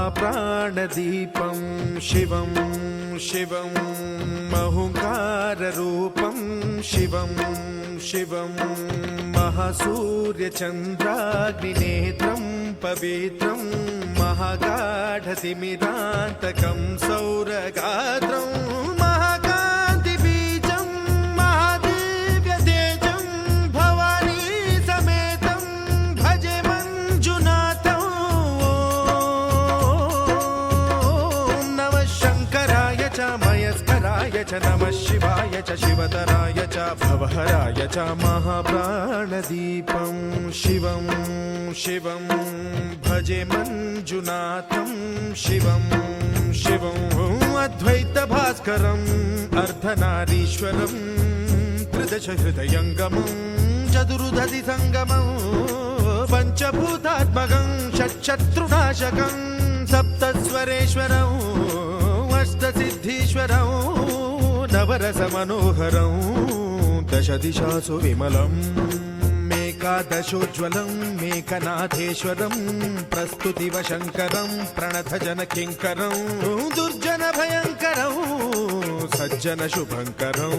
महाप्राणदीपं शिवं शिवं महुङ्काररूपं शिवं शिवं महासूर्यचन्द्राग्निनेत्रं पवित्रं महागाढतिमिरान्तकं सौरगात्रं महाकान्तिबीजं महादिव्यतेजं भवानी समेतं भजे मञ्जुनाथं। ॐ नमः शङ्कराय च मयस्कराय च नमः शिवाय च शिवतराय च भवहराय च महाप्राणदीपं शिवं शिवं भजे मञ्जुनाथं शिवं शिवं अद्वैतभास्करम् अर्धनारीश्वरं त्रिदशहृदयङ्गमं चतुर्दधिसङ्गमं पञ्चभूतात्मकं षट्शत्रुनाशकं सप्तस्वरेश्वरं अष्टसिद्धीश्वरं नवरसमनोहरं दशदिशासु विमलम् एकादशोज्ज्वलं मेघनाथेश्वरं प्रस्तुतिवशङ्करं प्रणतजनकिङ्करं दुर्जनभयङ्करं सज्जनशुभङ्करं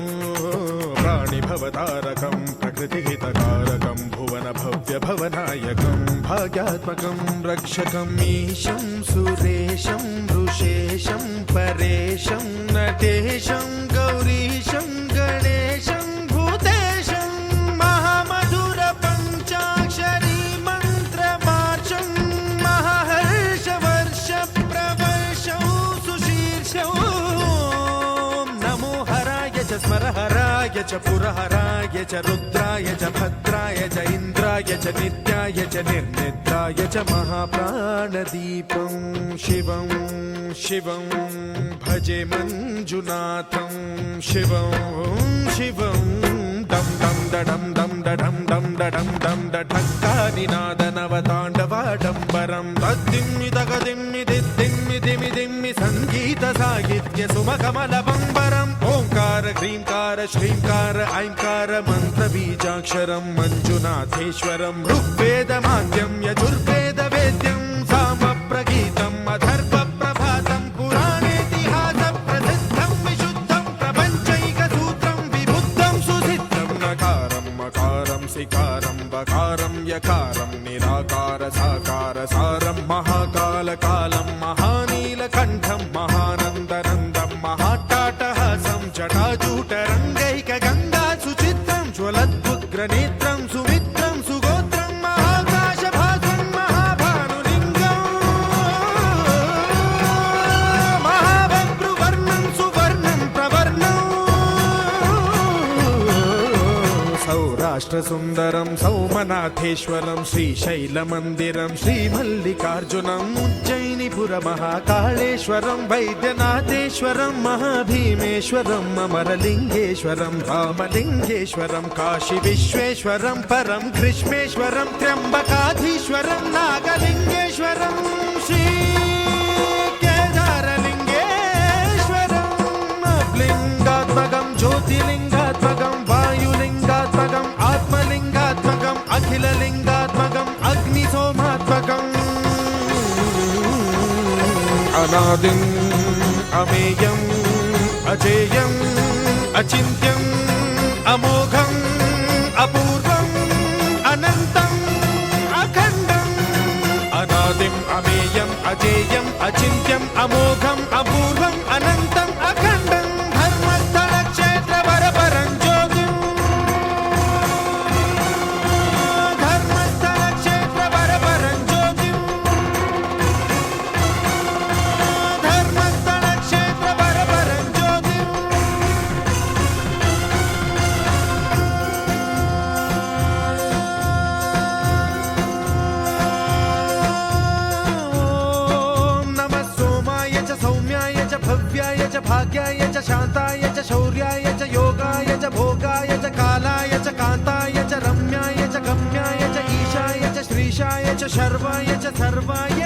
प्राणिभवतारकं प्रकृतिहितकारकं भुवनभव्यभवनायकं भाग्यात्मकं रक्षकं ईशं सुरेशं ऋषेशं परेशं नटेशं गौरीशं गणेशं भूतेशं महामधुर पञ्चाक्षरी मन्त्रमार्चं महाहर्षवर्ष प्रवर्षं सुशीर्षं नमो हराय च स्मरहराय च पुरहराय च रुद्राय च भद्राय च इन्द्राय च नित्याय च निर्निद्राय च महाप्राणदीपं शिवं शिवं भजे मञ्जुनाथं शिवं शिवं दं दं दडं दं दडं दं दडं दं दठक्कानिनादनवताण्डवाडम्बरं तद्दिम्मि तगदिम्मि दिद्दिम्मि दिमि दिम्मि सङ्गीतसाहित्य सुमकमलबम्बरम् ओङ्कार ह्रीङ्कार श्रीङ्कार ऐङ्कार मन्त्रबीजाक्षरं मञ्जुनाथेश्वरं ऋग्वेदमाद्यं यजुर्वेदवेद्यं सामप्रगीतम् अथर्वप्रभातं पुराणेतिहासप्रसिद्धं विशुद्धं प्रपञ्चैकसूत्रं विबुद्धं सुसिद्धं नकारं मकारं सिकारं बकारं यकारं निराकार साकार सारं महाकालकालं महानीलकण्ठं महानन्दनन्दं महाट्टाटहासं जटाजूटरङ्गैकगङ्गा सुचित्रं ज्वलद्वुग्रनेत्रं सुमित्रं सुगोत्रं महाकाशभासं महाभानुलिङ्गं महाबभ्रुवर्णं सुवर्णं प्रवर्णं सौराष्ट्रसुन्दरं सौमनाथेश्वरं श्रीशैलमन्दिरं श्रीमल्लिकार्जुनम् उज्जयिनीपुरमहाकाळेश्वरं वैद्यनाथेश्वरं महाभीमेश्वरं अमरलिङ्गेश्वरं रामलिङ्गेश्वरं काशीविश्वेश्वरं परं ग्रीष्मेश्वरं त्र्यम्बकाधीश्वरं नागलिङ्गेश्वरं श्रीकेदारलिङ्गेश्वरं लिङ्गात्मकं ज्योतिलिङ्गात्मकं वायुलिङ्गात्मकम् आत्मलिङ्गात्मकम् अखिललिङ्गात्मकम् अग्निसोमात्मकम् अनादिम् अमेयम् अजेयम् अचिन्त्यम् अमोघम् अपूर्वम् अनन्तम् अखण्डम् अनादिम् अमेयम् अजेयम् अचिन्त्यम् अमोघम् अपूर्वम् अनन्तम् अखण्डम् धर्मस्थलक्षेत्रवरपरं ज्योतिम् धर्मस्थलक्षेत्रवरपरं ज्योतिम् धर्मस्थलक्षेत्रवरपरं ज्योतिम् ॐ नमः सोमाय च सौम्याय च भव्याय च भाग्याय च शान्ताय च शौर्याय च योगाय च भोगाय च कालाय च कान्ताय च रम्याय च गम्याय च ईशाय च श्रीशाय च शर्वाय च सर्वाय